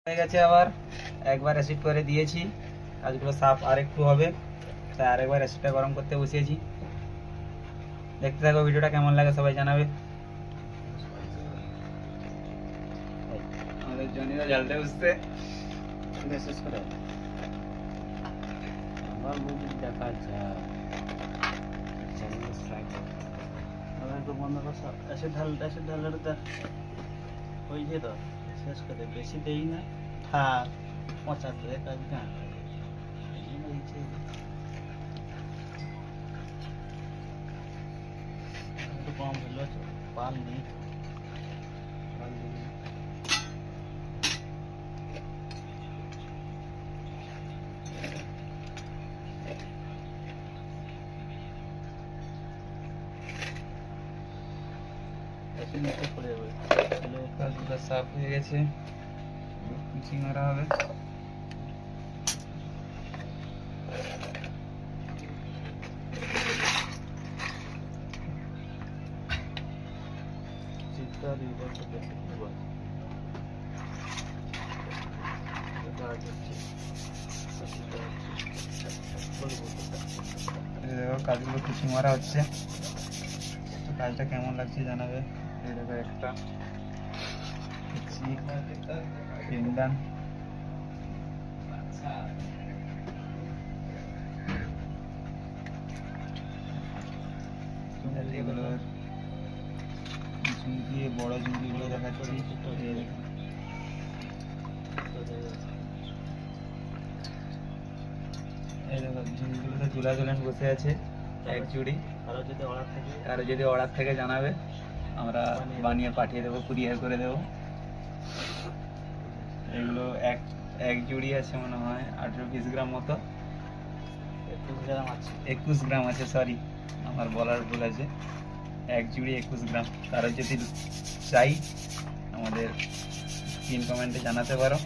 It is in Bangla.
হয়ে গেছে। আবার একবার অ্যাসিড করে দিয়েছি, কাজগুলো সাফ আর একটু হবে, তাই আরেকবার অ্যাসিডটা গরম করতে বসিয়েছি। দেখতে থাকো ভিডিওটা, কেমন লাগে সবাই জানাবে। আমাদের জনিরা জ্বালতে বসতে শেষ করে আমার মুভি দেখা যায় তো বন্ধ করছো। অ্যাসিড ঢাললে তো ওই যে তো শেষ করে বেশি দেই না, থাক 75 কাজ না একটু কম হলো পাল নেই। কাজগুলো সাফ হয়ে গেছে, কুচি মারা হবে। কাজগুলো কুচি মারা হচ্ছে, কাজটা কেমন লাগছে জানাবে। এই দেখো একটা পেনদান, ঝুঁকি বড় ঝুঁকিগুলো দেখাচ্ছি। এই দেখো ঝুঁকিগুলোতে চুলা জ্বলেন বসে আছে এক জুড়ি। কারো যদি অর্ডার থেকে জানাবে, আমরা বানিয়ে পাঠিয়ে দেবো, কুরিয়ার করে দেবো। এগুলো এক জুড়ি আছে মনে হয় 18-20 গ্রাম মতো, 21 গ্রাম আছে, সরি আমার বলার ভুল আছে। এক জুড়ি 21 গ্রাম। কারো যদি চাই আমাদের পিন কমেন্টে জানাতে পারো।